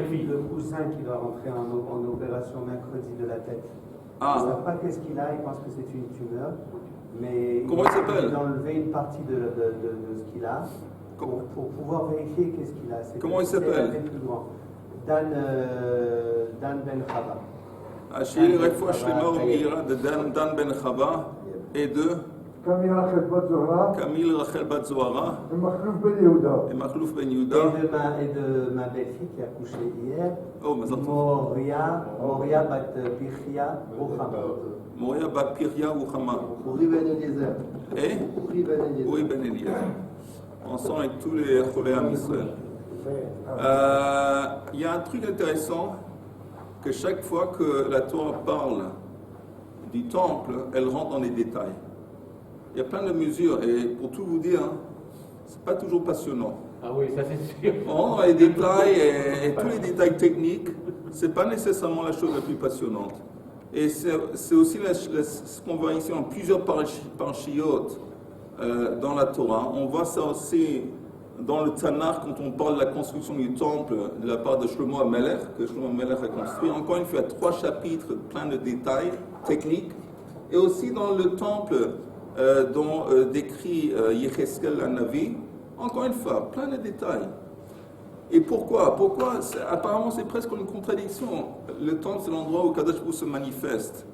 le coussin qui doit rentrer en opération mercredi de la tête. Ah. Ils ne savent pas qu'est-ce qu'il a, ils pensent que c'est une tumeur. Mais comment il s'appelle? D'enlever une partie de ce qu'il a pour pouvoir vérifier qu'est-ce qu'il a. Comment il s'appelle? Dan Ben Chava. Achille, Refoua Shlema Umira de Dan Ben Chava et de Camille Rachel Bat Zohara et Makhlouf Ben Yehuda. Et Makhlouf Ben Yehuda. Et de ma belle-fille qui a couché hier. Oh, mais Moria Bat Pirchia Ruchama. Moria Bat Pirchia Ruchama. Uri Ben Eliezer. Et Uri Ben Eliezer. Ensemble avec tous les Cholé Am Israël. Il y a un truc intéressant, que chaque fois que la Torah parle du temple, elle rentre dans les détails. Il y a plein de mesures, et pour tout vous dire, c'est pas toujours passionnant. Ah oui, ça c'est sûr. On rentre dans les détails, et tous les détails techniques, c'est pas nécessairement la chose la plus passionnante. Et c'est aussi ce qu'on voit ici en plusieurs parashiot dans la Torah. On voit ça aussi dans le Tanakh, quand on parle de la construction du temple de la part de Shlomo HaMelech, que Shlomo HaMelech a construit. Encore une fois, il y a 3 chapitres pleins de détails techniques. Et aussi dans le temple dont décrit Yecheskel Hanavi, encore une fois, plein de détails. Et pourquoi apparemment, c'est presque une contradiction. Le temple, c'est l'endroit où Kadosh Baruch Hu se manifeste.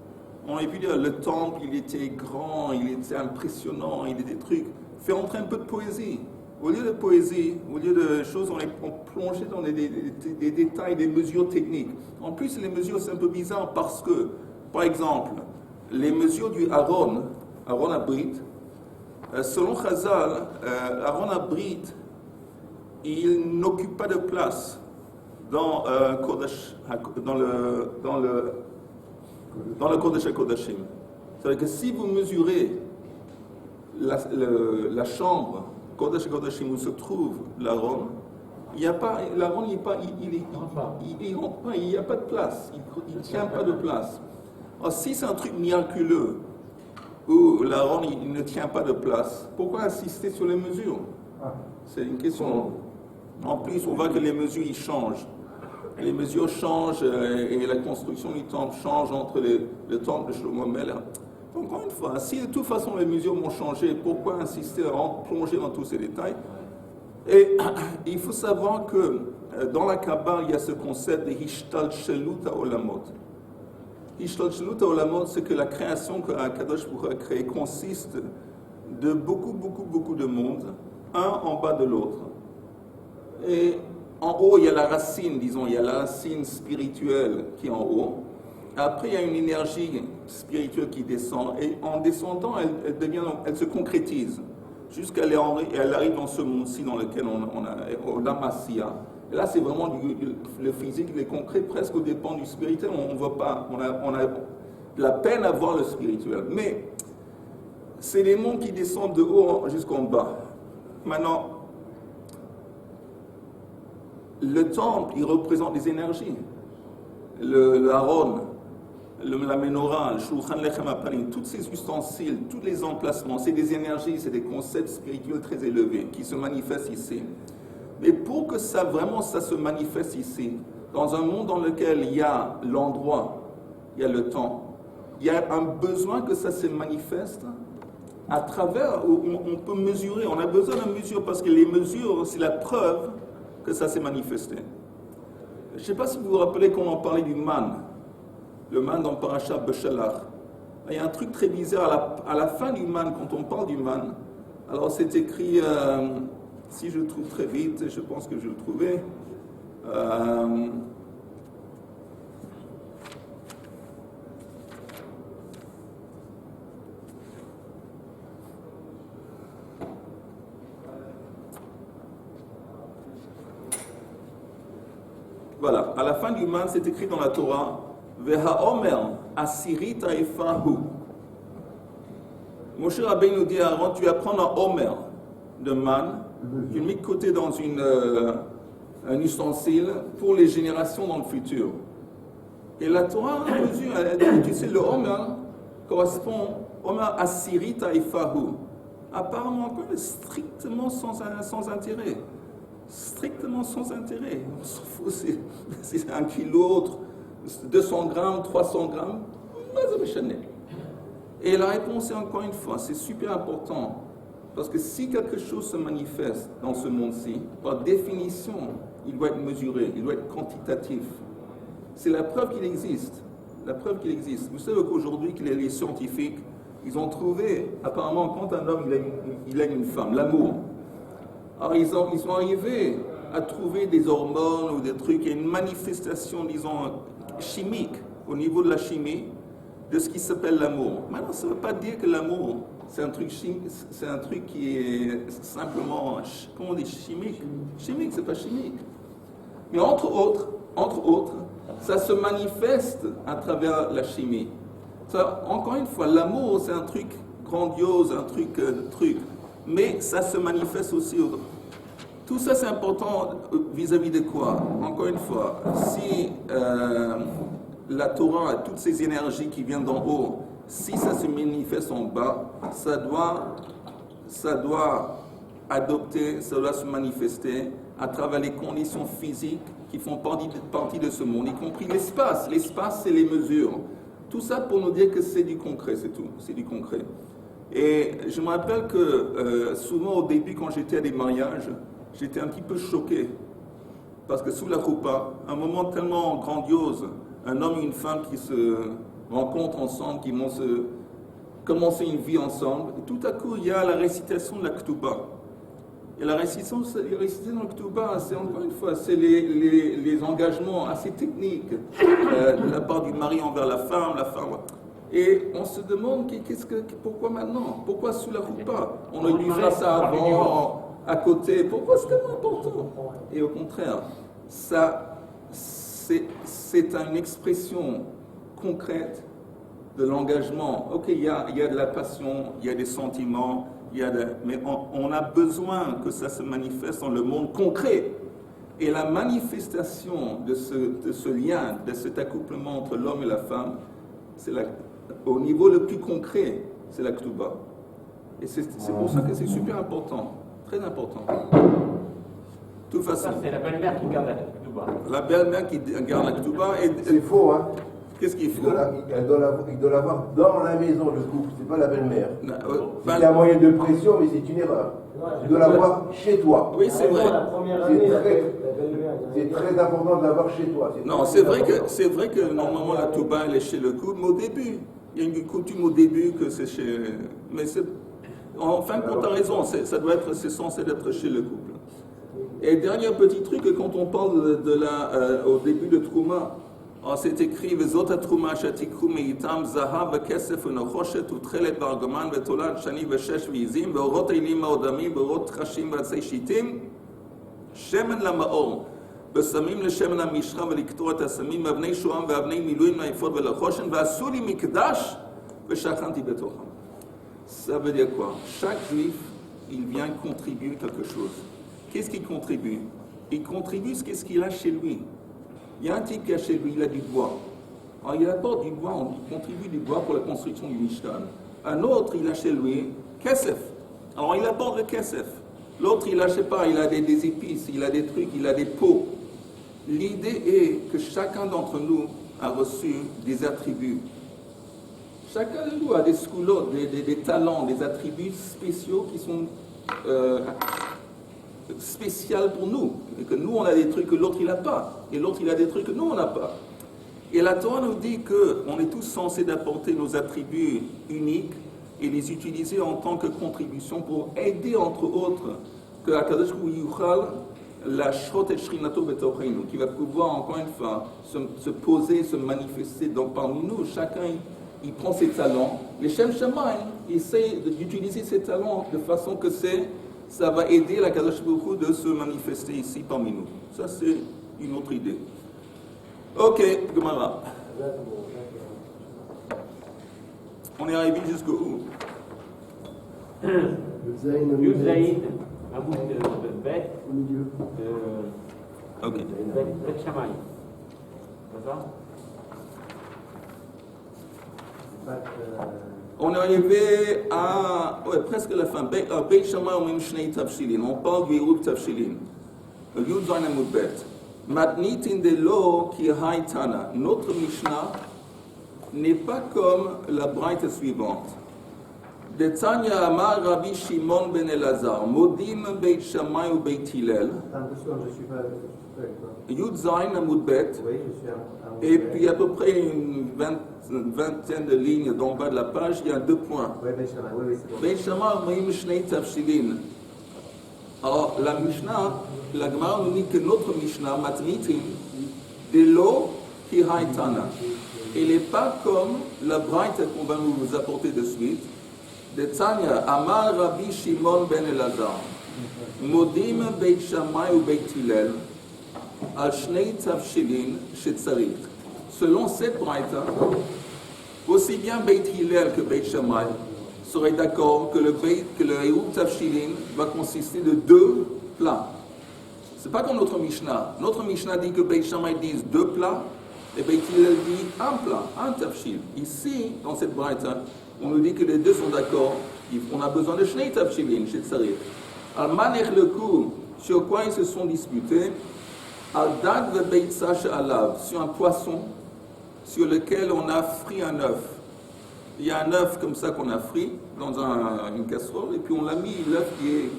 On a pu dire, le temple, il était grand, il était impressionnant, il était des trucs. Fait entrer un peu de poésie. Au lieu de poésie, au lieu de choses, on plonge dans des détails, des mesures techniques. En plus, les mesures, c'est un peu bizarre parce que, par exemple, les mesures du Aaron Abrit, selon Chazal, Aaron Abrit, il n'occupe pas de place dans le Kodesh HaKodashim. C'est-à-dire que si vous mesurez la chambre Kodesh HaKodashim où se trouve l'Aaron, l'Aaron il rentre pas, il n'y a pas de place, il ne tient pas de place. Alors si c'est un truc miraculeux où l'Aaron il ne tient pas de place, pourquoi insister sur les mesures? C'est une question. En plus, on voit que les mesures ils changent. Les mesures changent et la construction du temple change entre le temple de Shlomo HaMelech. Encore une fois, si de toute façon les mesures vont changer, pourquoi insister à plonger dans tous ces détails? Et il faut savoir que dans la Kabbale, il y a ce concept de Hishtalshelut HaOlamot. Hishtalshelut HaOlamot, c'est que la création que Kadosh Baruch Hu a créée consiste de beaucoup de monde, un en bas de l'autre. Et en haut, il y a la racine, disons, il y a la racine spirituelle qui est en haut. Après, il y a une énergie spirituelle qui descend, et en descendant, elle se concrétise, jusqu'à elle arrive dans ce monde-ci dans lequel on a l'Amasia. Et là, c'est vraiment le physique, le concret, presque au dépend du spirituel. On ne voit pas, on a de la peine à voir le spirituel. Mais c'est les mondes qui descendent de haut jusqu'en bas. Maintenant, le temple, il représente des énergies. Le Aaron, la menorah, le shulchan lechem hapanim, tous ces ustensiles, tous les emplacements, c'est des énergies, c'est des concepts spirituels très élevés qui se manifestent ici. Mais pour que ça se manifeste ici, dans un monde dans lequel il y a l'endroit, il y a le temps, il y a un besoin que ça se manifeste à travers, où on peut mesurer, on a besoin de mesures parce que les mesures, c'est la preuve que ça s'est manifesté. Je ne sais pas si vous vous rappelez qu'on en parlait du man, le man dans Parashat Beshalach. Il y a un truc très bizarre, à la fin du man, quand on parle du man, alors c'est écrit, si je le trouve très vite, je pense que je le trouvais, voilà, à la fin du man, c'est écrit dans la Torah, Ve'ha'omer asirit ha'efahu. Moshe Rabbeinu nous dit à Aaron, tu vas prendre un homer de man, tu le mets de côté dans un ustensile pour les générations dans le futur. Et la Torah mesure, elle dit, tu sais, le homer correspond homer asirit ha'efahu. Apparemment, strictement sans intérêt. strictement sans intérêt. On s'en fout, c'est 1 kilo, autre, 200 grammes, 300 grammes, et la réponse est encore une fois, c'est super important, parce que si quelque chose se manifeste dans ce monde-ci, par définition, il doit être mesuré, il doit être quantitatif. C'est la preuve qu'il existe. La preuve qu'il existe. Vous savez qu'aujourd'hui, que les scientifiques, ils ont trouvé, apparemment, quand un homme il aime une femme, l'amour. Alors ils sont arrivés à trouver des hormones ou des trucs, il y a une manifestation, disons, chimique, au niveau de la chimie, de ce qui s'appelle l'amour. Maintenant, ça ne veut pas dire que l'amour, c'est un truc qui est simplement, comment on dit, chimique. Chimique, c'est pas chimique. Mais entre autres, ça se manifeste à travers la chimie. Ça, encore une fois, l'amour, c'est un truc grandiose, un truc, mais ça se manifeste aussi. Tout ça, c'est important vis-à-vis de quoi? Encore une fois, si la Torah, toutes ces énergies qui viennent d'en haut, si ça se manifeste en bas, ça doit adopter, ça doit se manifester à travers les conditions physiques qui font partie de ce monde, y compris l'espace. L'espace, c'est les mesures. Tout ça pour nous dire que c'est du concret, c'est tout. C'est du concret. Et je me rappelle que souvent au début, quand j'étais à des mariages, j'étais un petit peu choqué. Parce que sous la roupa, un moment tellement grandiose, un homme et une femme qui se rencontrent ensemble, qui vont commencer une vie ensemble, et tout à coup, il y a la récitation de la Ketouba. Et la récitation de la Ketouba, c'est encore une fois, c'est les engagements assez techniques de la part du mari envers la femme. Et on se demande, pourquoi maintenant? Pourquoi sous la roupa? On aurait dû faire ça avant, à côté. Pourquoi c'est tellement important? Et au contraire, ça, c'est une expression concrète de l'engagement. Ok, il y a de la passion, il y a des sentiments, mais on a besoin que ça se manifeste dans le monde concret. Et la manifestation de ce lien, de cet accouplement entre l'homme et la femme, au niveau le plus concret, c'est la Ketouba. Et c'est pour ça que c'est super important, très important. De toute façon. Ça, c'est la belle-mère qui garde la Ketouba. La belle-mère qui garde la Ketouba. C'est faux, hein? Qu'est-ce qu'il faut? Il doit l'avoir dans la maison, le couple, c'est pas la belle-mère. Ben, Il y a moyen de pression, mais c'est une erreur. Tu dois l'avoir chez toi. Oui, c'est vrai. C'est très important de l'avoir chez toi. Non, c'est vrai que normalement la Touba elle est chez le couple, mais au début, il y a une coutume au début que c'est chez. Mais en fin de compte, tu as raison, c'est censé être chez le couple. Et dernier petit truc, quand on parle au début de Trouma, c'est écrit Vezot Trouma Shatikru Meitam Zahav Kesef Nechoshet Utchelet Bargaman Vetolad Shani Veshesh Vizim Veorot Eilim Odami Veorot Trashim Vatzei Shitim Shemen Lamaor Besamim LeShemen HaMishra Veliktor Et HaSamim Avnei Shoam Veavnei Miluim Naifot Velachoshen Veasuli Mikdash Veshachanti Betocham. Ça veut dire quoi? Chaque juif, il vient contribuer quelque chose. Qu'est-ce qu'il contribue? Il contribue ce qu'il a chez lui. Il y a un type qui a chez lui, il a du bois. Alors il apporte du bois, il contribue du bois pour la construction du Mishkan. Un autre, il a chez lui Kesef. Alors il apporte le Kesef. L'autre, il a, je sais pas, il a des épices, il a des trucs, il a des pots. L'idée est que chacun d'entre nous a reçu des attributs. Chacun de nous a des scoulottes, des talents, des attributs spéciaux qui sont spéciaux pour nous. Et que nous, on a des trucs que l'autre, il n'a pas. Et l'autre, il a des trucs que nous, on n'a pas. Et la Torah nous dit qu'on est tous censés d'apporter nos attributs uniques et les utiliser en tant que contribution pour aider, entre autres, que Akadosh Yuchal, la Shrot et Shrinato Betocheinu, qui va pouvoir, encore une fois, se poser, se manifester parmi nous. Chacun, il prend ses talents. Les Shem Shamayim, il essaie d'utiliser ses talents de façon que ça va aider la Kadosh Baruch Hu de se manifester ici parmi nous. Ça, c'est une autre idée. Ok, Gemara. On est arrivé jusqu'au où? Yud Zaïd, Abou Bet, Au milieu. Ok. Bet Shammai. C'est ça? On est arrivé à presque la fin. Beit Shammai Omrim Shnei Tavshilin. On parle du Eruv Tavshilin. Yud Zayin Amud Bet. Matnitin de lo ki haïtana. Notre Mishnah n'est pas comme la braïta suivante. De Tanya Amar Rabbi Shimon ben Elazar, Modim Beit Shammai ou Beit Hillel. Attention, je suis pas avec toi. Yud Zayin Amud Bet. Oui, je suis à Et puis à peu près une vingtaine de lignes d'en bas de la page, il y a 2 points. Oui, Ben Shammai, oui, c'est bon. Beit Shammai Omeim Shnei Tafshilin. Alors la Mishnah, la Gemara nous dit que notre Mishnah, Matnitin, de l'eau qui haïtana. Elle n'est pas comme la braïta qu'on va nous apporter de suite. De Tanya, Amar Rabbi Shimon ben Elazar, Modim Beit Shammai ou Beit Hillel, Al Shnei Tafshilin Shetzarich. Selon cette braïta, aussi bien Beit Hillel que Beit Shammai seraient d'accord que le Eruv Tafshilin va consister de 2 plats. C'est pas comme notre Mishnah. Notre Mishnah dit que Beit Shammai dit 2 plats et Beit Hillel dit 1 plat, 1 tafshil. Ici, dans cette braïta, on nous dit que les deux sont d'accord. On a besoin de Shnei Tafshilin chez Tsarit. Al-Manech le coup, sur quoi ils se sont disputés, Al-Dag ve Beitsa she'alav, sur un poisson sur lequel on a frit un œuf. Il y a un œuf comme ça qu'on a frit dans une casserole et puis on l'a mis l'œuf qui est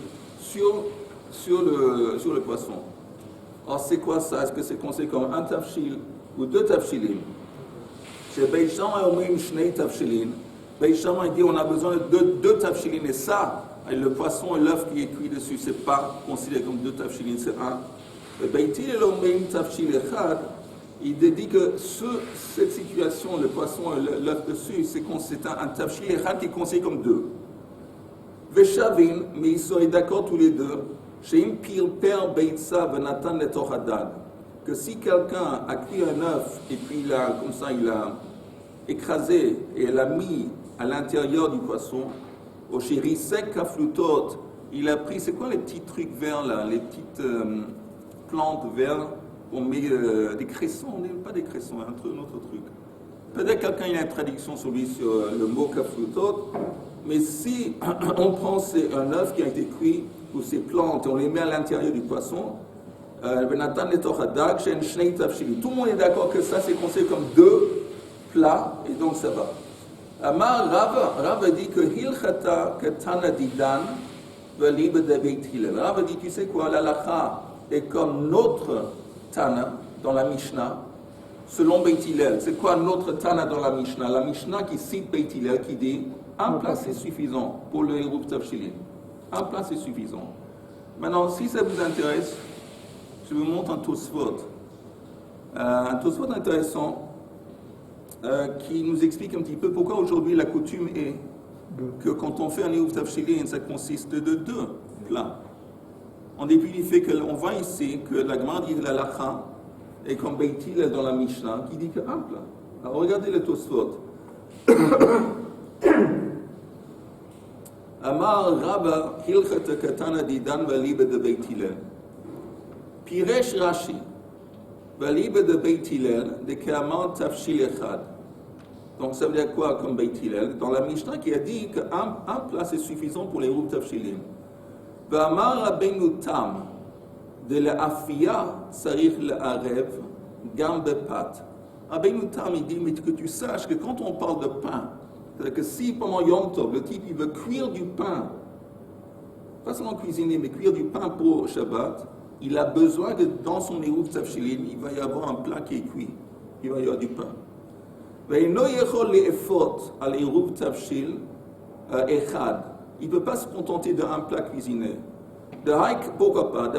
sur le poisson. Alors c'est quoi ça? Est-ce que c'est considéré comme 1 tafshil ou 2 tafshilim? Chez Beit Shammai on met Shnei Tafshilin. Beit Shammai dit on a besoin de 2 tafshilin et ça, le poisson et l'œuf qui est cuit dessus, c'est pas considéré comme 2 tafshilin, c'est 1. Beit Hillel on met tafshil echad. Il dit que cette situation, le poisson et l'œuf dessus, c'est un tafshil echad qui est considéré comme 2. Veshavin, mais ils seraient d'accord tous les deux, sheim pilper beitsa venatan letoch hadad, que si quelqu'un a cuit un œuf et puis il a écrasé et l'a mis à l'intérieur du poisson, au shirisek kaflutot, il a pris, c'est quoi les petits trucs verts là, les petites plantes vertes, on met des cressons, pas des cressons, un autre truc. Peut-être quelqu'un il a une traduction sur le mot kaflutot, mais si on prend un œuf qui a été cuit ou ces plantes et on les met à l'intérieur du poisson, tout le monde est d'accord que ça c'est considéré comme 2 plats et donc ça va. Amar Rav dit que Hilchata Katana Didan Valibe de Beit Hillel. Rav dit tu sais quoi, l'alacha est comme notre Tana dans la Mishnah selon Beit Hillel. C'est quoi notre Tana dans la Mishnah? La Mishnah qui cite Beit Hillel qui dit 1 plat c'est suffisant pour le Eruv Tafshilin. 1 plat c'est suffisant. Maintenant, si ça vous intéresse, je vous montre un Tosfot. Un Tosfot intéressant qui nous explique un petit peu pourquoi aujourd'hui la coutume est que quand on fait un Eruv Tafshilin, ça consiste de 2 plats. En dépit du fait qu'on voit ici que la Gemara dit la lacha est comme Beit Hillel dans la Mishnah qui dit que 1 plat. Alors regardez le Tosfot. Amar Rabba Hilchata Katana Didan Valibe de Beit Hillel. Piresh Rashi Valibe de Beit Hillel de Keamar Tafshil Echad. Donc ça veut dire quoi comme Beit Hillel? Dans la Mishnah qui a dit qu'un plat c'est suffisant pour les Eruv Tafshilim. V'amar Rabbeinu Tam de l'Afia Sarich l'Arev Gam Bepat. Rabbeinu Tam il dit mais que tu saches que quand on parle de pain, c'est-à-dire que si pendant Yom Tov, le type il veut cuire du pain, pas seulement cuisiner, mais cuire du pain pour Shabbat, il a besoin que dans son Eruv Tafshilin, il va y avoir un plat qui est cuit. Il va y avoir du pain. Il ne peut pas se contenter d'un plat cuisiné. Pourquoi pas?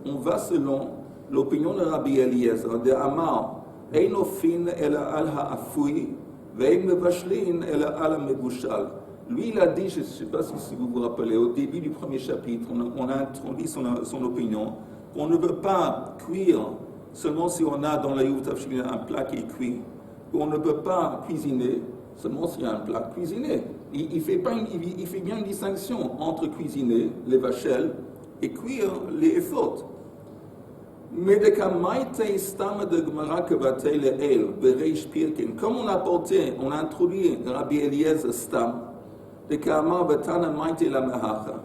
On va selon l'opinion de Rabbi Eliezer, de Amar. Lui, il a dit, je ne sais pas si vous vous rappelez, au début du premier chapitre, on a introduit son opinion, qu'on ne veut pas cuire seulement si on a dans la Eruv Tafshilin un plat qui est cuit, qu'on ne peut pas cuisiner seulement s'il y a un plat cuisiné. Il fait bien une distinction entre cuisiner les vachelles et cuire les efforts. Mais de Kamaïte Stam de Gemara Kevatei Le'el, Bereish Pirkin, comme on a introduit Rabbi Eliezer Stam, de Kama Betana Maïte la Mehacha.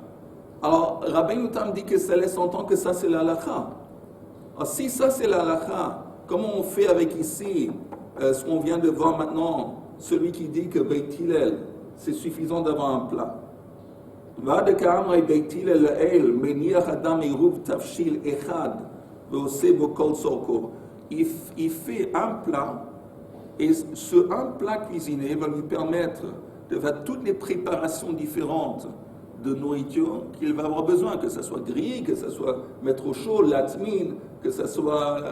Alors, Rabbeinu Tam dit que ça laisse entendre que ça c'est la halakha. Alors, si ça c'est la halakha, comment on fait avec ici ce qu'on vient de voir maintenant, celui qui dit que Beit Hillel, c'est suffisant d'avoir un plat. Il fait un plat, et ce un plat cuisiné va lui permettre de faire toutes les préparations différentes de nourriture qu'il va avoir besoin, que ce soit grillé, que ce soit mettre au chaud, l'atmine, que ce soit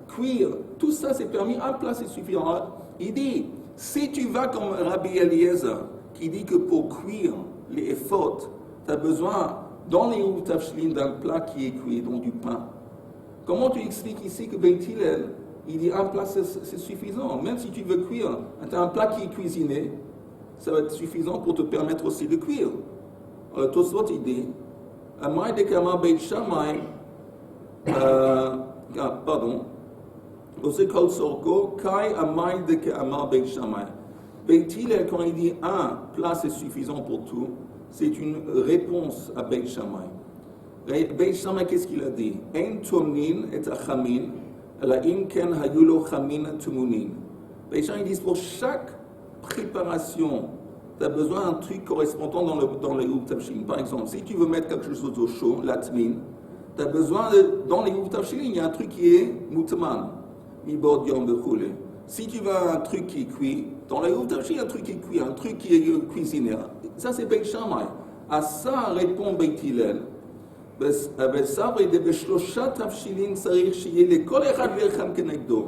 cuire. Tout ça c'est permis, un plat c'est suffisant. Il dit, si tu vas comme Rabbi Eliezer, qui dit que pour cuire les efforts, tu as besoin, dans les Eruv Tavshilin, d'un plat qui est cuit, donc du pain. Comment tu expliques ici que Beit Hillel, il dit un plat c'est suffisant. Même si tu veux cuire, tu as un plat qui est cuisiné, ça va être suffisant pour te permettre aussi de cuire. Alors Tosfot il dit, Amay de Kamar Beit Shammai, pardon, Ose Kol Sorko, Kai Amay de Kamar Beit Shammai. Beit Hillel, quand il dit un plat c'est suffisant pour tout, c'est une réponse à Beit Shammai. Beit Shammai, qu'est-ce qu'il a dit? En tomnin et achamin, la imken hayulo chamin tumunin. Beit Shammai dit pour chaque préparation, tu as besoin d'un truc correspondant dans les Eruv Tavshilin. Par exemple, si tu veux mettre quelque chose au chaud, l'atmin, tu as besoin dans les Eruv Tavshilin, il y a un truc qui est mutman, mibod yom bechoule. Si tu veux un truc qui est cuit, dans les Eruv Tavshilin, il y a un truc qui est cuit, un truc qui est cuisiné. Ça, c'est Beit Shammai. À ça répond Beit Hillel. בסברי בשלושה תבשילין צריך שיהיה לכל אחד ואחד כנגדו.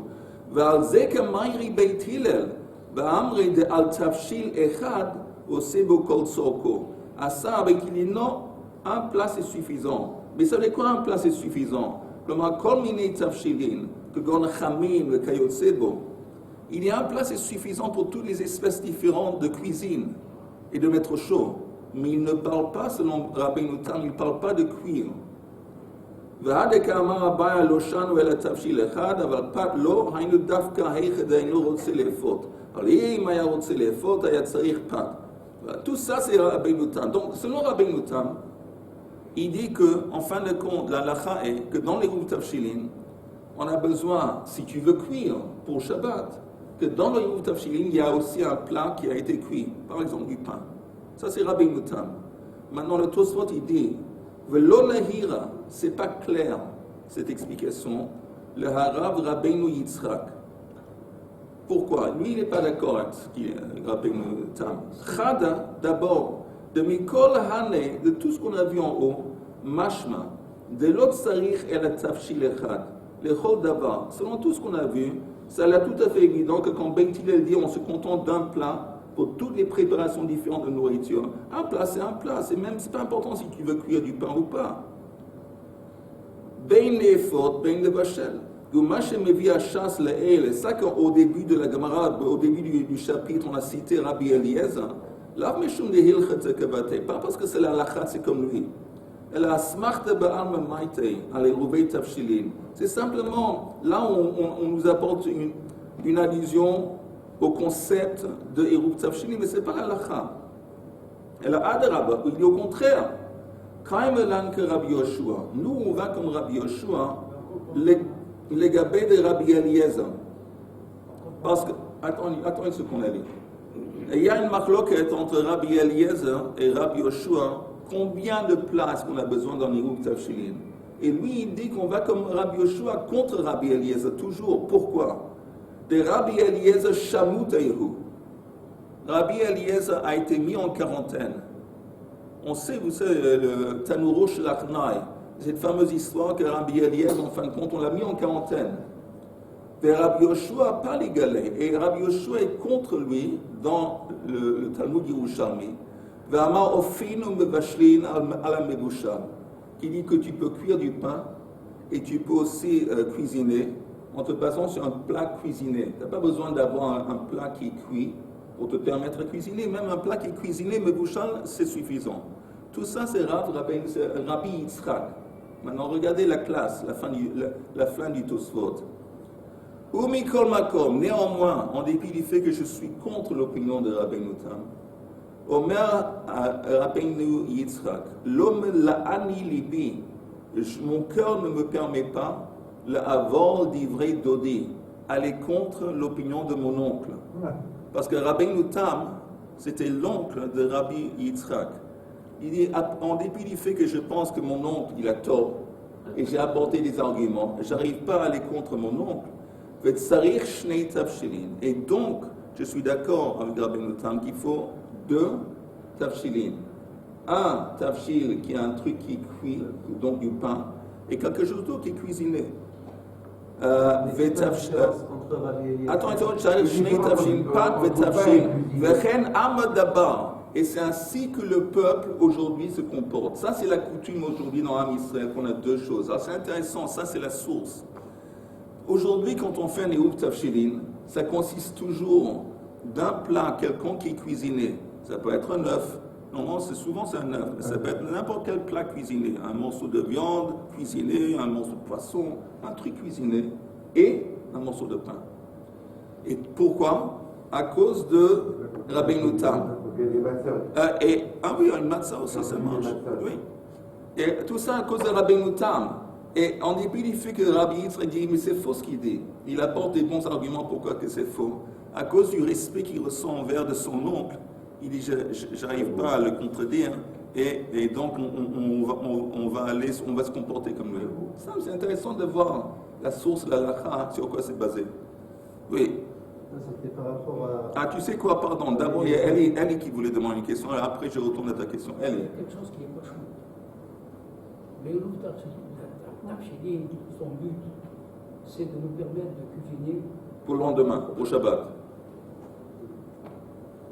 ועל זה כמיירי בית הלל, ואמרי דעל תבשיל אחד עושה בו כל צורכו. עשה Beit Hillel, non, un plat c'est suffisant. Mais ça veut dire quoi un plat c'est suffisant? כלומר, כל מיני תבשילין, כגון חמין וכיוצא בו. Il y a un plat c'est suffisant pour toutes les espèces différentes de cuisine et de mettre chaud. Mais il ne parle pas, selon Rabbeinu Tam, il ne parle pas de cuire. Tout ça, c'est Rabbeinu Tam. Donc, selon Rabbeinu Tam, il dit que, en fin de compte, la halakha est que dans les Eruv Tavshilin, on a besoin, si tu veux cuire pour Shabbat, que dans les Eruv Tavshilin, il y a aussi un plat qui a été cuit, par exemple du pain. Ça, c'est Rabbeinu Tam. Maintenant, le Tosfot, il dit, Velo lahira, c'est pas clair, cette explication, le Harav Rabbeinu Yitzhak. Pourquoi? Lui, il n'est pas d'accord avec ce qui est Rabbeinu Tam. Chada, d'abord, de Mikol Hane, de tout ce qu'on a vu en haut, Mashma, de l'autre sarich et la tafshil echad, le chol davar. Selon tout ce qu'on a vu, ça a l'air tout à fait évident que quand Beit Hillel dit on se contente d'un plat, pour toutes les préparations différentes de nourriture. Un plat, c'est un plat. C'est pas important si tu veux cuire du pain ou pas. Ben les fautes, ben le bachel. Gumash me via chasse le et ça qu'au début de la Gemara, au début du chapitre, on a cité Rabbi Eliezer. Là, meshum de hilchet kavate. Pas parce que c'est la halakha, c'est comme lui. Elle a smachta ba'alma maitei, à l'Eruv Tavshilin. C'est simplement, là, on nous apporte une allusion au concept de Eruv Tavshilin, mais ce n'est pas la halakha. Elle a adarabah, il dit au contraire. Kaimelan que Rabbi Yoshua. Nous, on va comme Rabbi Yoshua, les gabés de Rabbi Eliezer. Parce que, attendez ce qu'on a dit. Il y a une marloquette entre Rabbi Eliezer et Rabbi Yoshua. Combien de places qu'on a besoin dans Eruv Tavshilin? Et lui, il dit qu'on va comme Rabbi Yoshua contre Rabbi Eliezer, toujours. Pourquoi? De Rabbi Eliezer Shamut Yehu. Rabbi Eliezer a été mis en quarantaine. On sait, vous savez, le Tanuro Shlachnai, cette fameuse histoire que Rabbi Eliezer, en fin de compte, on l'a mis en quarantaine. Et Rabbi Yoshua n'a pas l'égalé. Et Rabbi Yoshua est contre lui dans le Talmud Yerushalmi. Ve'amar ofinu mevashlin ala mebushal. Qui dit que tu peux cuire du pain et tu peux aussi cuisiner en te basant sur un plat cuisiné. Tu n'as pas besoin d'avoir un plat qui est cuit pour te permettre de cuisiner. Même un plat qui est cuisiné, mebushal, c'est suffisant. Tout ça, c'est Rabbi Yitzhak. Maintenant, regardez la classe, la fin du Tosfot. Umikol makom, néanmoins, en dépit du fait que je suis contre l'opinion de Rabbeinu Tam, Omer Rabbeinu Yitzhak, l'homme la'ani libi, mon cœur ne me permet pas, l'avor d'ivrei dodi, aller contre l'opinion de mon oncle. Parce que Rabbeinu Tam, c'était l'oncle de Rabbi Yitzhak. Il dit, en dépit du fait que je pense que mon oncle, il a tort, et j'ai apporté des arguments, j'arrive pas à aller contre mon oncle. Et donc, je suis d'accord avec Rabbeinu Tam qu'il faut 2 tafshilin. Un tafshil qui est un truc qui cuit, donc du pain, et quelque chose d'autre qui est cuisiné. Attends, et c'est ainsi que le peuple aujourd'hui se comporte. Ça, c'est la coutume aujourd'hui dans l'Am Israël, qu'on a 2 choses. Alors, c'est intéressant, ça, c'est la source. Aujourd'hui, quand on fait un Eruv Tafshilin, ça consiste toujours d'un plat quelconque qui est cuisiné. Ça peut être un œuf. Non, souvent c'est un œuf. Mais ça peut être n'importe quel plat cuisiné. Un morceau de viande cuisiné, un morceau de poisson, un truc cuisiné et un morceau de pain. Et pourquoi? À cause de Rabbeinu Tam. Oui, une matzah aussi, ça mange. Oui. Et tout ça à cause de Rabbeinu Tam. Et en dépit du fait que Rabbi Yitzhak dit, mais c'est faux ce qu'il dit. Il apporte des bons arguments pourquoi que c'est faux. À cause du respect qu'il ressent envers de son oncle, il dit, j'arrive pas à le contredire, et donc on va se comporter comme lui. Ça, c'est intéressant de voir la source de la halakha, sur quoi c'est basé. Oui. C'était par rapport à... Ah, tu sais quoi, pardon, d'abord il y a Ellie qui voulait demander une question, et après je retourne à ta question. Ellie. Il y a quelque chose qui est pas chou. Les loups d'Archidine, son but, c'est de nous permettre de cuisiner. Pour le lendemain, au Shabbat.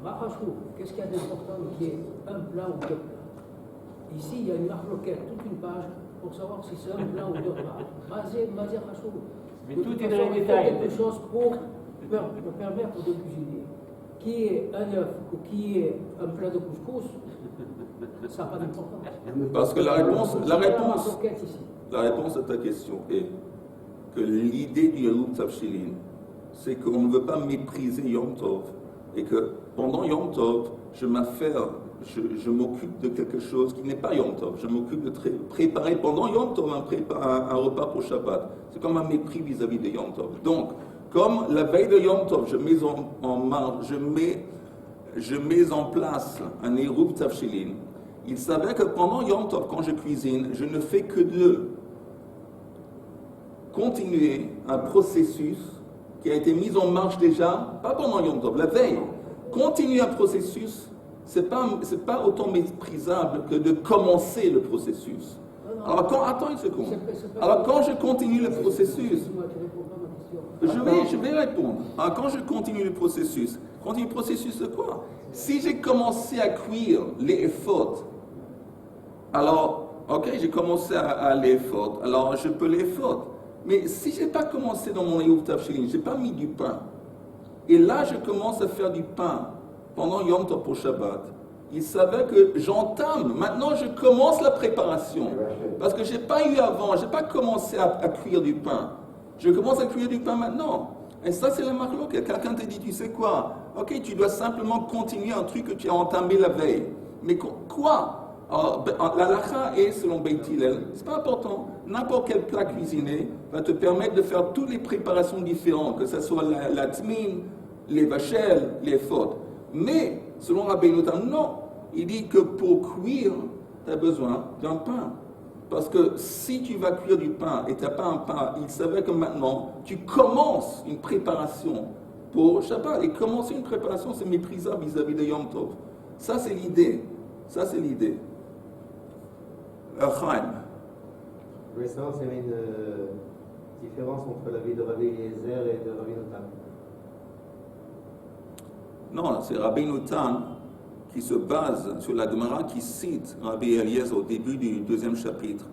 Marachou, qu'est-ce qu'il y a d'important qui est un plat ou 2 plats? Ici, il y a une marloquette, toute une page, pour savoir si c'est un plat ou 2 plats. Mazé Rachou. Mais tout est dans les détails. Quelque chose pour permettre de cuisiner. Qui est un œuf ou qui est un plat de couscous, ça n'a pas d'importance. Parce que la réponse à ta question est que l'idée du Eruv Tafshilin, c'est qu'on ne veut pas mépriser Yom Tov, et que pendant Yom Tov, je m'occupe de quelque chose qui n'est pas Yom Tov. Je m'occupe de préparer pendant Yom Tov un repas pour Shabbat. C'est comme un mépris vis-à-vis de Yom Tov. Donc, comme la veille de Yom Tov, je mets en place un Eruv Tafshilin, il savait que pendant Yom Tov, quand je cuisine, je ne fais que de continuer un processus qui a été mis en marche déjà, pas pendant Yom Tov, la veille. Continuer un processus, c'est pas autant méprisable que de commencer le processus. Alors, attends une seconde. Alors, quand je continue le processus, je vais répondre. Alors, quand je continue le processus de quoi? Si j'ai commencé à cuire les efforts, alors, ok, j'ai commencé à les efforts, alors je peux les efforts. Mais si je n'ai pas commencé dans mon Eruv Tafshilin, je n'ai pas mis du pain, et là je commence à faire du pain pendant Yom Tov pour Shabbat, il savait que j'entame, maintenant je commence la préparation. Parce que je n'ai pas eu avant, je n'ai pas commencé à cuire du pain. Je commence à cuire du pain maintenant. Et ça, c'est la marloque. Quelqu'un te dit, tu sais quoi? Ok, tu dois simplement continuer un truc que tu as entamé la veille. Mais quoi? Alors, la halakha est selon Beit Hillel, c'est pas important. N'importe quel plat cuisiné va te permettre de faire toutes les préparations différentes, que ce soit la tmine, les vachelles, les fautes. Mais, selon Rabbeinu Tam, non. Il dit que pour cuire, tu as besoin d'un pain. Parce que si tu vas cuire du pain et tu n'as pas un pain, il savait que maintenant, tu commences une préparation pour Shabbat. Et commencer une préparation, c'est méprisable vis-à-vis de Yom Tov. Ça, c'est l'idée. Ça, c'est l'idée. Chaim. Je voulais savoir s'il y avait une différence entre la vie de Rabbi Eliezer et de Rabbeinu Tam. Non, c'est Rabbeinu Tam qui se base sur la Gemara qui cite Rabbi Eliezer au début du 2e chapitre.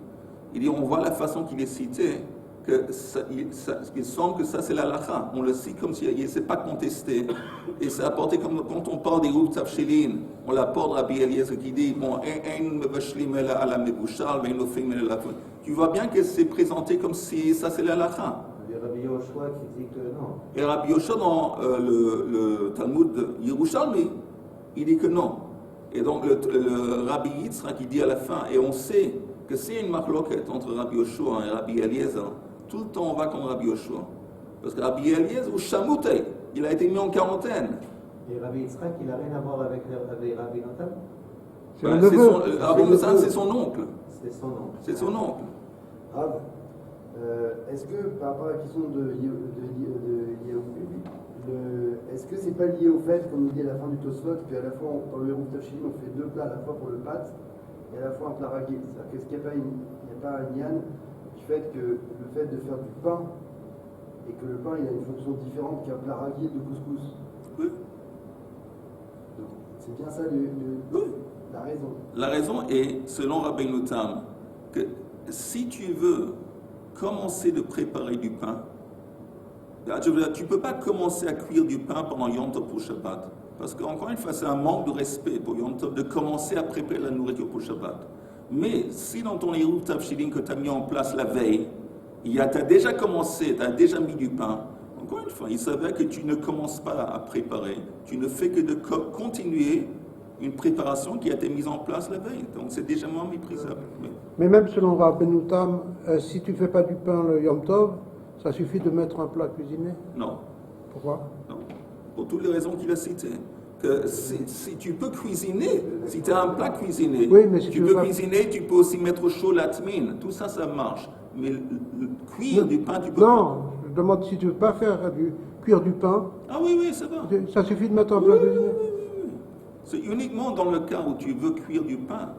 Il dit, on voit la façon qu'il est cité, qu'il semble que ça c'est la halakha. On le cite comme si il ne s'est pas contesté. Et c'est apporté comme quand on parle des Eruv Tafshilin, on l'apporte Rabbi Eliezer qui dit, bon, tu vois bien que c'est présenté comme si ça c'est la halakha. Il y a Rabbi Yoshua qui dit que non. Et Rabbi Yoshua dans le Talmud Yerushalmi, il dit que non. Et donc le Rabbi Yitzhak qui dit à la fin, et on sait que c'est une marloquette entre Rabbi Yoshua et Rabbi Eliezer, tout le temps on va contre Rabbi Yoshua. Parce que Rabbi Eliezer, ou Shamutei, il a été mis en quarantaine. Et Rabbi Yitzhak, il n'a rien à voir avec Rabbi Natan? Rabbi Natan, c'est son oncle. C'est son oncle. C'est son oncle. Rav, est-ce que par rapport à la question de Yehudi, est-ce que c'est pas lié au fait qu'on nous dit à la fin du Tosfot, puis à la fois dans le Eruv Tafshilin on fait deux plats à la fois pour le pâte et à la fois un plat ragil? C'est-à-dire qu'est-ce qu'il n'y a pas un yan du fait que le fait de faire du pain et que le pain il a une fonction différente qu'un plat ragil de couscous? Oui. Donc, c'est bien ça la raison. La raison est, selon Rabbi Tam, que si tu veux commencer de préparer du pain, tu ne peux pas commencer à cuire du pain pendant Yom Tov pour Shabbat. Parce qu'encore une fois, c'est un manque de respect pour Yom Tov de commencer à préparer la nourriture pour Shabbat. Mais si dans ton Eruv Tafshilin que tu as mis en place la veille, tu as déjà commencé, tu as déjà mis du pain, encore une fois, il s'avère que tu ne commences pas à préparer, tu ne fais que de continuer une préparation qui a été mise en place la veille. Donc c'est déjà moins méprisable. Mais même selon Rabbi Tam, si tu ne fais pas du pain le Yom Tov, ça suffit de mettre un plat cuisiné? Non. Pourquoi? Non. Pour toutes les raisons qu'il a citées. Que si tu peux cuisiner, si tu as un plat cuisiné, oui, mais si tu peux cuisiner, tu peux aussi mettre au chaud la tmine. Tout ça, ça marche. Mais cuire du pain, tu peux non, pas. je demande si tu ne veux pas faire cuire du pain. Ah oui, ça va. Ça suffit de mettre un plat cuisiné. Oui. C'est uniquement dans le cas où tu veux cuire du pain.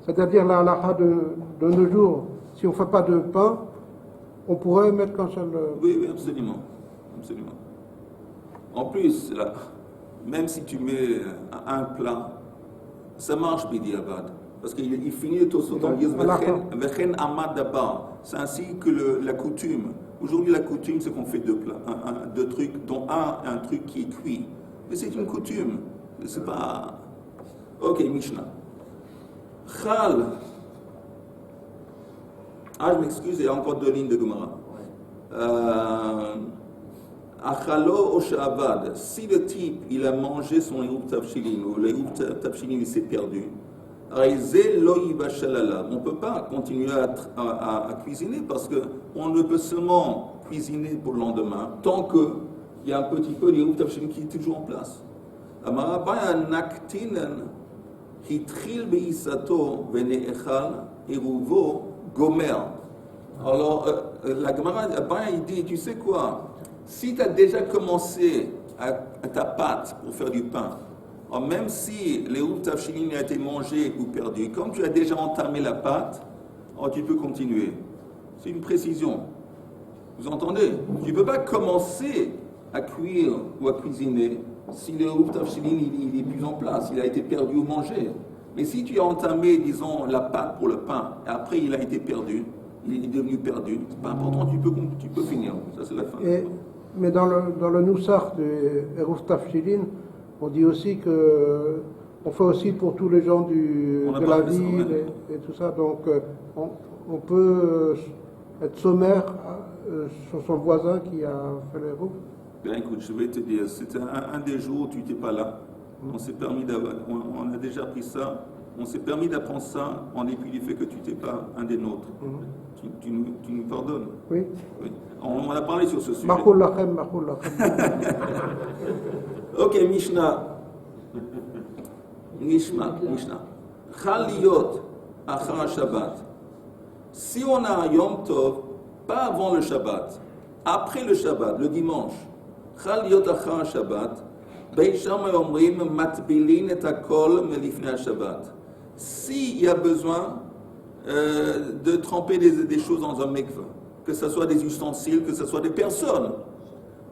C'est-à-dire la halakha de nos jours, si on ne fait pas de pain, on pourrait mettre qu'un seul... Oui, absolument. En plus, là, même si tu mets un plat, ça marche Bidi Abad. Parce qu'il finit le Tosfot en disant Vechen Amad Dabar. C'est ainsi que la coutume. Aujourd'hui, la coutume, c'est qu'on fait deux plats, deux trucs, dont un truc qui est cuit. Mais c'est une coutume. C'est pas. Ok, Mishnah. Chal. Ah, je m'excuse, il y a encore deux lignes de Gemara. Achalo o Shabbat. Si le type il a mangé son Eruv Tafshilin ou l'Eruv Tafshilin il s'est perdu, on ne peut pas continuer à cuisiner parce qu'on ne peut seulement cuisiner pour le lendemain tant qu'il y a un petit peu d'Eruv Tafshilin qui est toujours en place. Amarabaya naktinen hitril beisato veneechal eruvo gomer. Alors, la Gemara, il dit, tu sais quoi, si tu as déjà commencé à ta pâte pour faire du pain, alors même si l'Eruv Tafshilin a été mangé ou perdu, comme tu as déjà entamé la pâte, alors tu peux continuer. C'est une précision. Vous entendez? Tu ne peux pas commencer à cuire ou à cuisiner si l'Eruv Tafshilin il est plus en place, il a été perdu ou mangé. Mais si tu as entamé, disons, la pâte pour le pain, et après il a été perdu, il est devenu perdu, c'est pas important, tu peux finir. Ça, c'est la fin. Mais dans le Noussach de Eruv Tafshilin, on dit aussi que on fait aussi pour tous les gens de la ville et tout ça. Donc on peut être sommaire sur son voisin qui a fait l'Eruv. Bien, écoute, je vais te dire, c'était un des jours où tu n'étais pas là. On a déjà appris ça. On s'est permis d'apprendre ça en dépit du fait que tu n'étais pas un des nôtres. Tu nous pardonnes? Oui. On a parlé sur ce sujet. Machul lachem. Ok, Mishnah. Chal liyot achar Shabbat. Si on a un Yom Tov, pas avant le Shabbat, après le Shabbat, le dimanche, Chal liyot achar Shabbat, Beit Shammai omrim matbilin et hakol melifnei Shabbat. S'il y a besoin de tremper des choses dans un mikveh, que ce soit des ustensiles, que ce soit des personnes.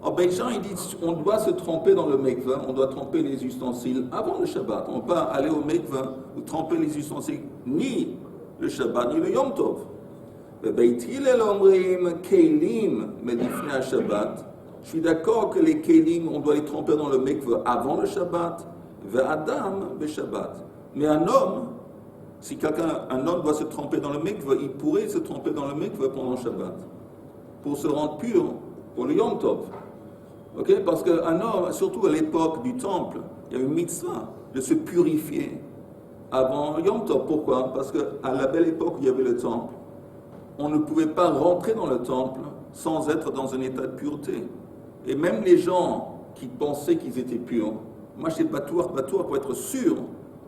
En Beit Shammai, il dit on doit se tremper dans le mikveh, on doit tremper les ustensiles avant le Shabbat. On ne peut pas aller au mikveh ou tremper les ustensiles ni le Shabbat ni le Yom Tov. Beit Hillel omrim kelim melifnei Shabbat. Je suis d'accord que les kelim, on doit les tremper dans le mikveh avant le Shabbat, ve'adam be'Shabbat. Mais un homme, si un homme doit se tremper dans le mikveh, il pourrait se tremper dans le mikveh pendant le Shabbat, pour se rendre pur pour le Yom Tov. Parce qu'un homme, surtout à l'époque du temple, il y a une mitzvah de se purifier avant Yom Tov. Pourquoi? Parce qu'à la belle époque où il y avait le temple, on ne pouvait pas rentrer dans le temple sans être dans un état de pureté. Et même les gens qui pensaient qu'ils étaient purs, moi je sais pas tout pour être sûr,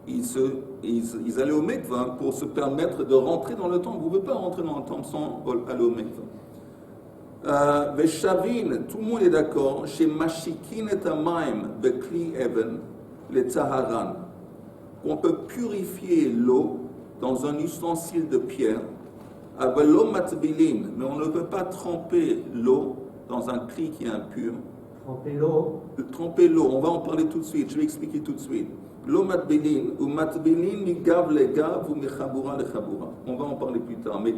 ils allaient au mikvah pour se permettre de rentrer dans le temple. Vous ne pouvez pas rentrer dans le temple sans aller au mikvah. Veshavin, tout le monde est d'accord, chez Mashikin et Amaim, Bekli Even, les Taharan, qu'on peut purifier l'eau dans un ustensile de pierre, Avelo Matbilin, mais on ne peut pas tremper l'eau dans un cli qui est impur. Tremper l'eau, on va en parler tout de suite, je vais expliquer tout de suite. L'eau matbilin, ou matbilin mi gav le gav, ou mi chabura le chabura. On va en parler plus tard, mais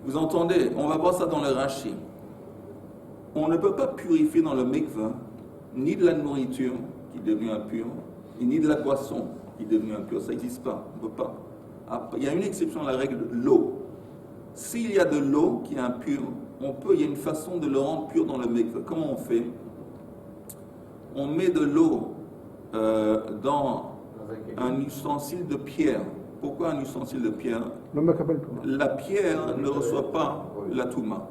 vous entendez, on va voir ça dans le Rashi. On ne peut pas purifier dans le mikvah ni de la nourriture qui devient impure, ni de la boisson qui devient impure. Ça n'existe pas, on ne peut pas. Il y a une exception à la règle de l'eau. S'il y a de l'eau qui est impure, il y a une façon de le rendre pur dans le mikvah. Comment on fait? On met de l'eau dans un ustensile de pierre. Pourquoi un ustensile de pierre? La pierre ne reçoit pas la touma.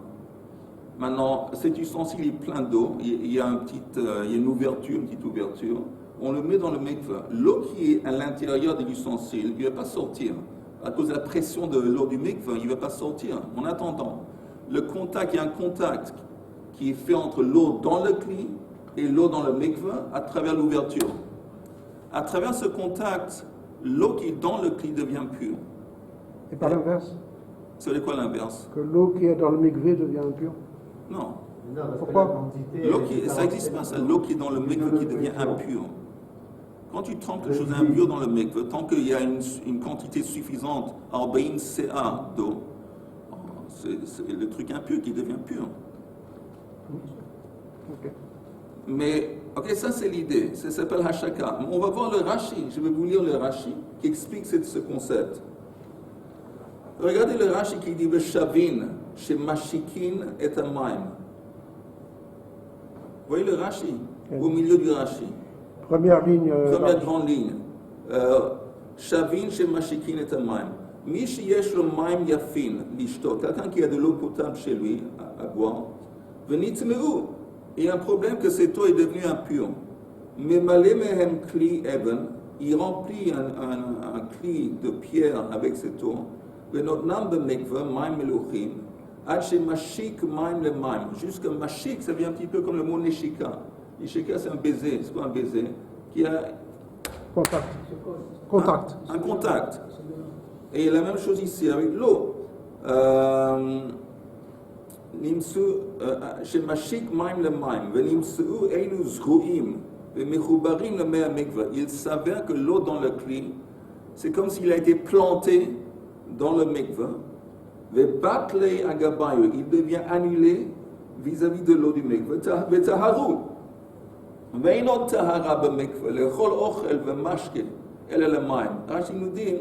Maintenant, cet ustensile est plein d'eau, il y a une petite ouverture. On le met dans le mikvah. L'eau qui est à l'intérieur de l'ustensile, il ne va pas sortir. À cause de la pression de l'eau du mikvah, il ne va pas sortir. En attendant, il y a un contact qui est fait entre l'eau dans le kli et l'eau dans le mikvah à travers l'ouverture. À travers ce contact, l'eau qui est dans le kli devient pure. Et par l'inverse? C'est quoi l'inverse? Que l'eau qui est dans le mikvé devient impure? Non. Pourquoi? Ça n'existe pas, ça. L'eau qui est dans le mikveh qui devient impure. Quand tu trempes quelque chose d'impur dans le mikveh, tant qu'il y a une quantité suffisante, 40 CA d'eau, c'est le truc impur qui devient pur. Okay. Mais, ça c'est l'idée, ça s'appelle Hashaka. On va voir le Rashi, je vais vous lire le Rashi qui explique ce concept. Regardez le Rashi qui dit Veshavin, chez Mashikin et Amaim. Vous voyez le Rashi? Au milieu du Rashi. Première ligne. Première grande ligne. Shavin chez Mashikin et Amaim. Mishi yesh lo maim yafin lishto. Quelqu'un qui a de l'eau potable chez lui à boire. Venitmeu. Il y a un problème que cette eau est devenue impure. Mais malé mehem kli even. Il remplit un kli de pierre avec cette eau. Venotnam be mikveh maim meluchim. Chez Mashik, Maim le Maim. Jusqu'à Mashik, ça vient un petit peu comme le mot Neshika. Neshika, c'est un baiser. C'est quoi un baiser? Qui a Contact. Un contact. Et la même chose ici avec l'eau. Chez Mashik, Maim le Maim. Venimseu einu zruim. Vemechubarim le mea mikveh. Il s'avère que l'eau dans le kli, c'est comme s'il a été planté dans le mikveh. Il devient annulé vis-à-vis de l'eau du mikveh. Rashi nous dit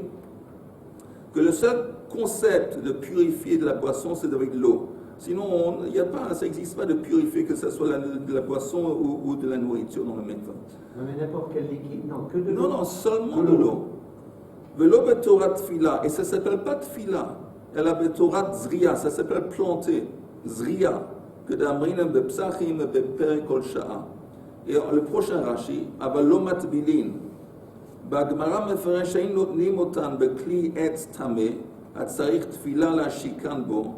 que le seul concept de purifier de la boisson, c'est avec l'eau. Sinon, ça n'existe pas de purifier, que ce soit de la boisson ou de la nourriture dans le mikveh. Non, mais n'importe quel liquide, non, que de l'eau. Non, seulement de l'eau. Velo betorah tfila, et ça ne s'appelle pas tfila. Elle a betorah zriya, ça s'appelle planter. Zriya, que d'amrinem bepsachim bepere kol sha'a. Et le prochain Rashi, avalo matbilin. Bagmara meferesh ein notnim otan bekli etz tameh, atzarich tfila la shikan bo,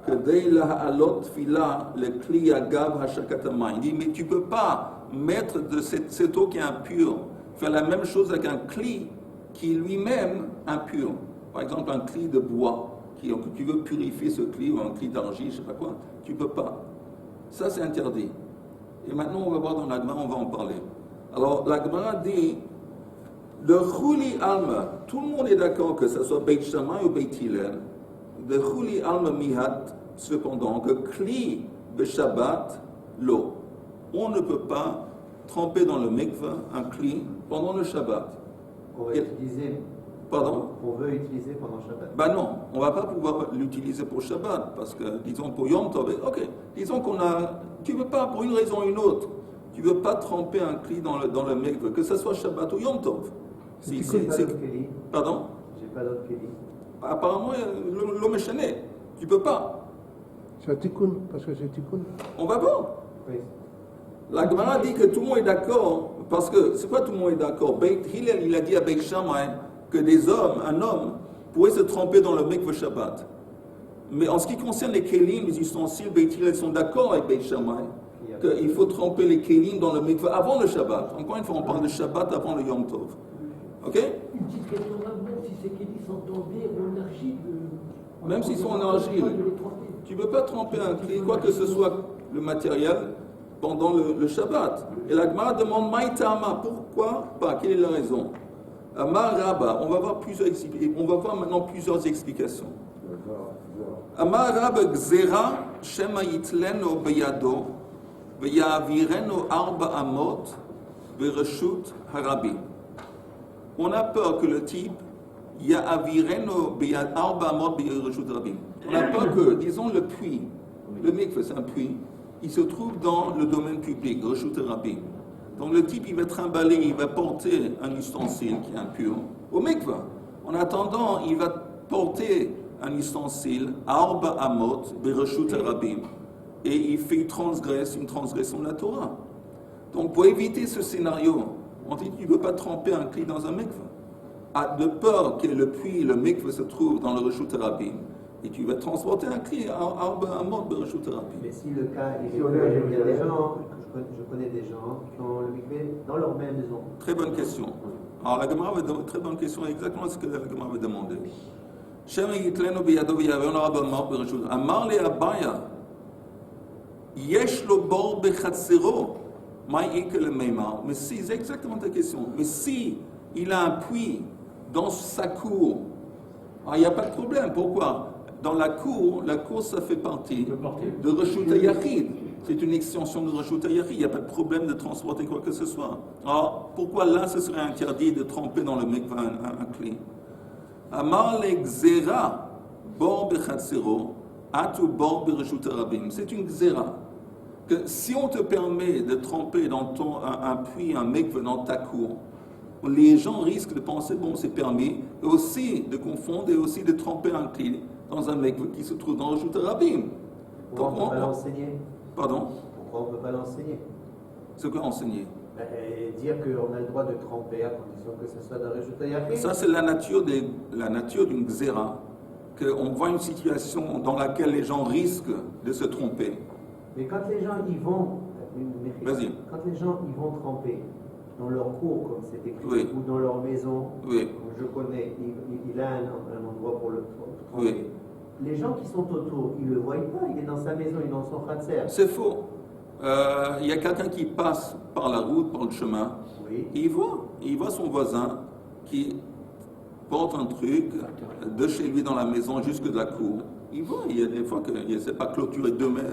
kedei laha'alot tfila le kli agav hashakat hamayim. Il dit, mais tu ne peux pas mettre de cette eau qui est impure, faire la même chose avec un kli qui est lui-même impur. Par exemple, un cli de bois, que tu veux purifier ce cli, ou un cli d'argile, je ne sais pas quoi, tu ne peux pas. Ça, c'est interdit. Et maintenant, on va voir dans la Gemara, on va en parler. Alors, la Gemara dit, de Chuli Alma, tout le monde est d'accord que ce soit Beit Shammai ou Beit Hillel, de Chuli Alma Mihat, cependant, que cli de Shabbat, l'eau. On ne peut pas tremper dans le mikveh un cli pendant le Shabbat. On va utiliser. Pardon? On veut utiliser pendant Shabbat. Ben non, on ne va pas pouvoir l'utiliser pour Shabbat, parce que, disons, pour Yom Tov, disons tu ne veux pas, pour une raison ou une autre, tu ne veux pas tremper un cli dans le mikveh, que ce soit Shabbat ou Yom Tov. J'ai pas d'autre Kelly. Pardon? J'ai pas d'autre Kelly. Apparemment, l'homme est chané. Tu peux pas. C'est un tikkun, parce que c'est tikkun. On va voir. Oui. La Gemara dit que tout le monde est d'accord, parce que, c'est quoi tout le monde est d'accord? Beit Hillel, il a dit à Beit Shammai que un homme, pouvait se tromper dans le mikveh Shabbat. Mais en ce qui concerne les kélim, les ustensiles, Beit Hillel sont d'accord avec Beit Shammai qu'il faut tremper les kélim dans le mikveh avant le Shabbat. Encore une fois, on parle de Shabbat avant le Yom Tov. Ok? Une petite question là, même si ces kélis sont tombés en argile. Même s'ils sont en argile, tu ne peux pas tremper un clé, quoi que ce soit le matériel, pendant le Shabbat. Et la Gemara demande Maïtama, pourquoi pas? Quelle est la raison? Amar Rabba, on va voir maintenant plusieurs explications. Amar Rabba Gzera Shema Yitleno Beyado Veyavireno Arba Amot Bereshut Harabi. On a peur que le type Yavireno Arba Amot Bereshut Harabi. On a peur que, disons, le puits, le mikveh c'est un puits, il se trouve dans le domaine public, Reshut Harabi. Donc le type, il va trimballer, il va porter un ustensile qui est impur au mikveh. En attendant, il va porter un ustensile, Arba Amot, Bereshut Harabim, et il fait une transgression de la Torah. Donc pour éviter ce scénario, on dit tu ne peux pas tremper un clé dans un mikveh. De peur que le puits, le mikveh se trouve dans le Reshut Harabim, et tu vas transporter un clé Arba Amot, Bereshut Harabim. Mais si le cas, il y a des gens, je connais des gens qui ont le mikveh dans leur même maison. Très bonne question. Alors la Gemara très bonne question, exactement ce que la Gemara va demander. Shema yitlenu biyado v'yaveonu arba amot bereshut. Amar le Abaya, yesh lo bor bechatzero, ma'ik le meimar. Mais si, c'est exactement ta question. Mais si il a un puits dans sa cour, il n'y a pas de problème. Pourquoi? Dans la cour, ça fait partie de Reshut HaYachid. C'est une extension de Reshut HaYachid. Il n'y a pas de problème de transporter quoi que ce soit. Alors, pourquoi là, ce serait interdit de tremper dans le mikveh un clé? Amar le gzera bor bechatzero atu bor bereshut harabim. C'est une gzera. Que si on te permet de tremper dans un puits, un mikveh dans ta cour, les gens risquent de penser, bon, c'est permis, et aussi de confondre et aussi de tremper un clé dans un mikveh qui se trouve dans Reshut Harabim. Pourquoi on ne peut pas l'enseigner? Pardon? Pourquoi on ne peut pas l'enseigner? C'est quoi enseigner? Dire qu'on a le droit de tremper à condition que ce soit dans Reshut HaYachid. Ça, c'est la nature d'une xéra. Qu'on voit une situation dans laquelle les gens risquent de se tromper. Mais quand les gens y vont, Vas-y. Quand les gens y vont tremper dans leur cour, comme c'est écrit, Oui. ou dans leur maison, Oui. comme je connais, il a un endroit pour le tremper. Oui. Les gens qui sont autour, ils ne le voient pas, il est dans sa maison, il est dans son khatser. C'est faux. Il y a quelqu'un qui passe par la route, par le chemin, Oui. et il voit son voisin qui porte un truc de chez lui dans la maison jusque de la cour. Il voit, il y a des fois que c'est pas clôturé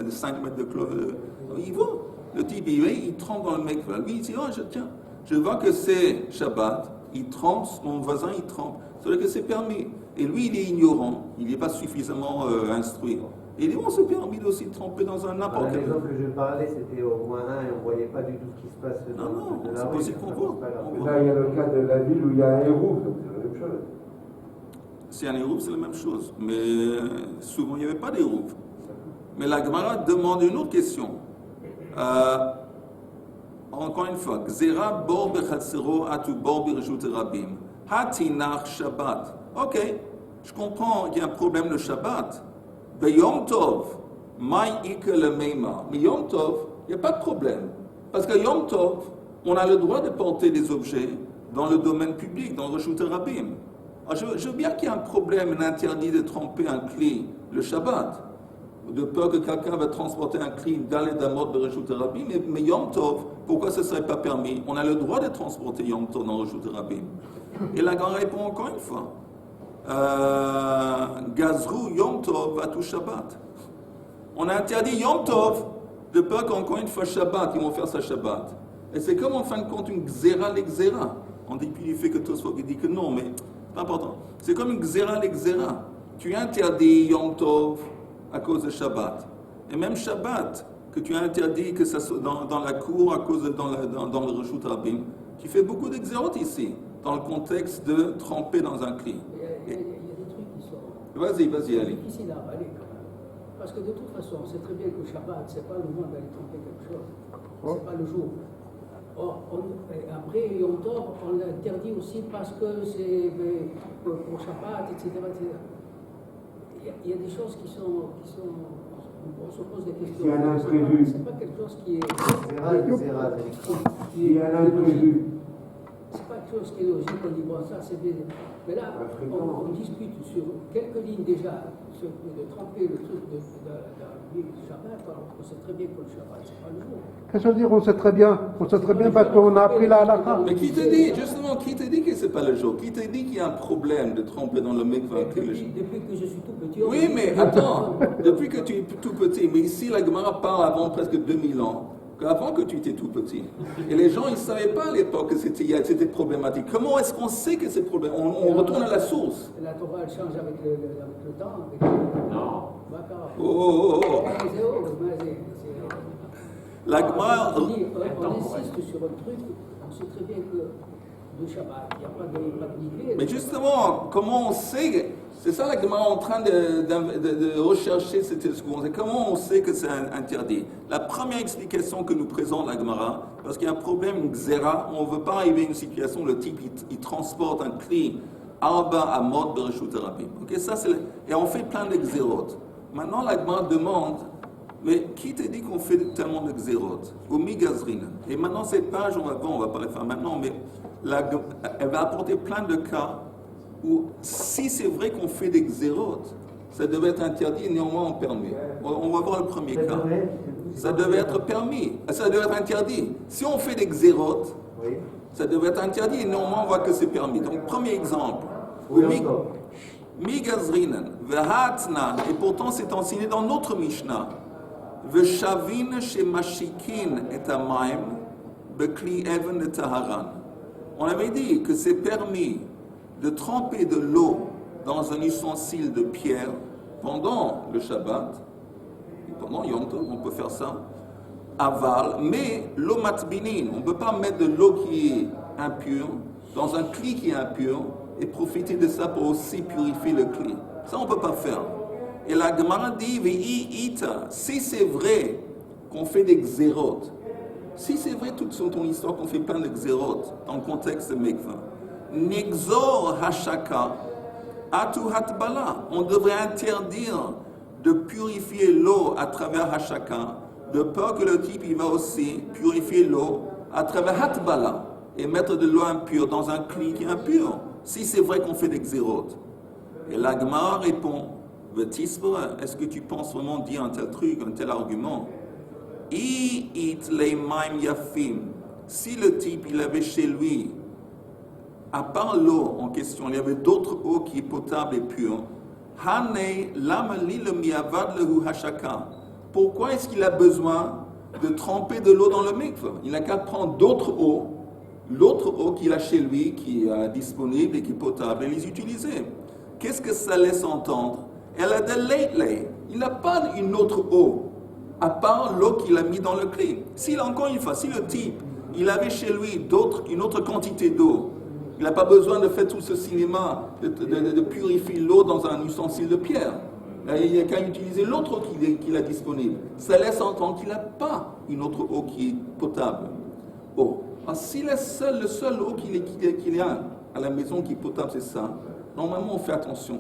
5 mètres de clôture. Il voit. Le type, il trempe dans le mikveh. Lui, il dit, oh, je vois que c'est Shabbat, il trempe, mon voisin, il trempe. C'est-à-dire que c'est permis. Et lui, il est ignorant, il n'est pas suffisamment instruit. Et il dit, bon, c'est permis aussi de tremper dans un n'importe quel. L'exemple que je parlais, c'était au moins un, et on ne voyait pas du tout ce qui se passe dans Non, la c'est rue. possible qu'on voit. Là, il y a le cas de la ville où il y a un héros, donc c'est la même chose. Si un hérouf, c'est la même chose. Mais souvent, il n'y avait pas d'hérouf. Mais la Gemara demande une autre question. Encore une fois, Gzera bor bechatzero atu bor bereshut harabim. Hatinach Shabbat. Ok, je comprends qu'il y a un problème le Shabbat. Yom Tov, mai ike le meima. Mais Yom Tov, il n'y a pas de problème. Parce que Yom Tov, on a le droit de porter des objets dans le domaine public, dans le Reshut Harabim. Je veux bien qu'il y ait un problème, un interdit de tremper un clé le Shabbat, de peur que quelqu'un va transporter un clé d'aller d'amot de Reshut Harabim, mais Yom Tov, pourquoi ce ne serait pas permis? On a le droit de transporter Yom Tov dans Reshut Harabim. Et la grande répond encore une fois. Gazrou Yom Tov à tout Shabbat. On a interdit Yom Tov de peur qu'encore une fois Shabbat, ils vont faire ça Shabbat. Et c'est comme en fin de compte une xéra l'exéra. On dit puis il fait que Tosfot dit que non, mais c'est pas important. C'est comme une xéra l'exéra. Tu interdis Yom Tov à cause de Shabbat. Et même Shabbat, que tu as interdit que ça soit dans la cour à cause dans le Reshut Harabim, tu fais beaucoup d'exérotes ici. dans le contexte de tremper dans un cli. Il y a des trucs qui sont Vas-y, allez. difficiles à avaler quand même. Parce que de toute façon, on sait très bien que le Shabbat, c'est pas le moment d'aller tremper quelque chose. C'est pas le jour. Or, après Yom Tov, on l'interdit aussi parce que c'est pour Shabbat, etc. Il y a des choses qui sont on se pose des questions. Il y a un imprévu. C'est pas quelque chose qui est. C'est rare. Il y a un imprévu. C'est pas quelque chose qui est logique, on dit bon, ça c'est bien. Mais là, on discute sur quelques lignes déjà, de tremper le truc de Shabbat, alors qu'on sait très bien que le Shabbat, c'est pas le jour. Qu'est-ce que je veux dire? On sait très bien parce qu'on a appris la halakha. Mais qui te dit, justement, qui te dit que c'est pas le jour? Qui te dit qu'il y a un problème de tremper dans le mikvah? Depuis que je suis tout petit. Oui, mais attends, depuis que tu es tout petit, mais ici la Gemara parle avant presque 2000 ans, avant que tu étais tout petit. Et les gens, ils ne savaient pas à l'époque que c'était problématique. Comment est-ce qu'on sait que c'est problématique? On retourne à la source. La Torah, elle change avec le temps. Non. Oh. La Gemara... On insiste sur un truc, on sait très bien que le Shabbat, il n'y a pas de mikveh. Mais justement, comment on sait? C'est ça la Gemara est en train de rechercher cette seconde. Comment on sait que c'est interdit? La première explication que nous présente la Gemara, parce qu'il y a un problème, une xéra, on ne veut pas arriver à une situation où le type il transporte un cri arba à mode de Reshut Rabim. Okay, et on fait plein de xérot. Maintenant la Gemara demande, mais qui te dit qu'on fait tellement de xérot? Au migazrina. Et maintenant cette page, on va pas la faire maintenant, mais elle va apporter plein de cas où si c'est vrai qu'on fait des xérotes, ça devait être interdit et néanmoins on permet. On va voir le premier cas. Ça devait être permis, ça devait être interdit. Si on fait des xérotes, ça devait être interdit et néanmoins on voit que c'est permis. Donc premier exemple, Migazrinan, Vehatna, et pourtant c'est enseigné dans notre Mishnah, Veshavin shemashikin et amaim, Bekli even et taharan. On avait dit que c'est permis de tremper de l'eau dans un ustensile de pierre pendant le Shabbat, et pendant Yom Tov, on peut faire ça, aval, mais l'eau matbinin, on ne peut pas mettre de l'eau qui est impure dans un cli qui est impur et profiter de ça pour aussi purifier le cli. Ça, on ne peut pas faire. Et la Gemara dit, si c'est vrai qu'on fait des xérotes, si c'est vrai toute ton histoire qu'on fait plein de xérotes dans le contexte de mikvah, Nexor hashaka atu hatbala. On devrait interdire de purifier l'eau à travers hashaka, de peur que le type il va aussi purifier l'eau à travers hatbala et mettre de l'eau impure dans un cli qui est impur. Si c'est vrai qu'on fait des xérotes. Et la Gemara répond, est-ce que tu penses vraiment dire un tel truc, un tel argument? Si le type il avait chez lui, à part l'eau en question, il y avait d'autres eaux qui est potable et pure. Pourquoi est-ce qu'il a besoin de tremper de l'eau dans le mikvah? Il n'a qu'à prendre l'autre eau qu'il a chez lui, qui est disponible et qui est potable, et les utiliser. Qu'est-ce que ça laisse entendre? Elle a de lait. Il n'a pas une autre eau, à part l'eau qu'il a mis dans le cli. Encore une fois, si le type, il avait chez lui une autre quantité d'eau, il n'a pas besoin de faire tout ce cinéma, de purifier l'eau dans un ustensile de pierre. Il n'a qu'à utiliser l'autre eau qu'il a disponible. Ça laisse entendre qu'il n'a pas une autre eau qui est potable. Alors, si le seul eau qu'il a à la maison qui est potable, c'est ça, normalement on fait attention.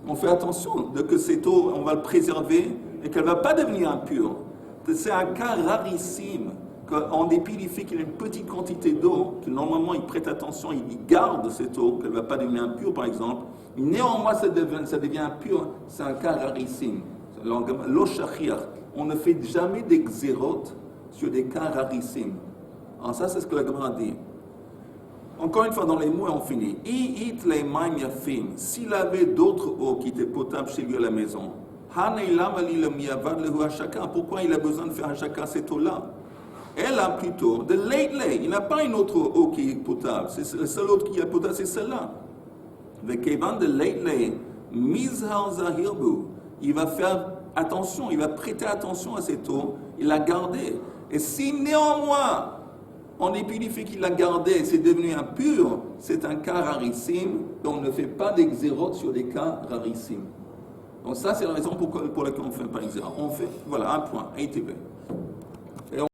On fait attention de que cette eau, on va le préserver et qu'elle ne va pas devenir impure. C'est un cas rarissime. En dépit du fait qu'il a une petite quantité d'eau, que normalement il prête attention, il garde cette eau, qu'elle ne va pas devenir impure par exemple, néanmoins ça devient impur, c'est un cas rarissime. L'eau shachir, on ne fait jamais des xérotes sur des cas rarissimes. Alors ça c'est ce que la Gemara dit. Encore une fois dans les mots on finit. S'il avait d'autres eaux qui étaient potables chez lui à la maison, pourquoi il a besoin de faire hashaka cette eau-là? Elle a plutôt de lait. Il n'a pas une autre eau qui est potable. C'est la seule eau qui est potable, c'est celle-là. Le kevan de lait, mizhar zahirbu. Il va faire attention, il va prêter attention à cette eau, il la garder. Et si néanmoins En dépit du fait qu'il l'a gardé, c'est devenu impur, c'est un cas rarissime, donc on ne fait pas d'exérote sur des cas rarissimes. Donc ça, c'est la raison pour laquelle on ne fait pas d'exérote. On fait, voilà, un point, ATB.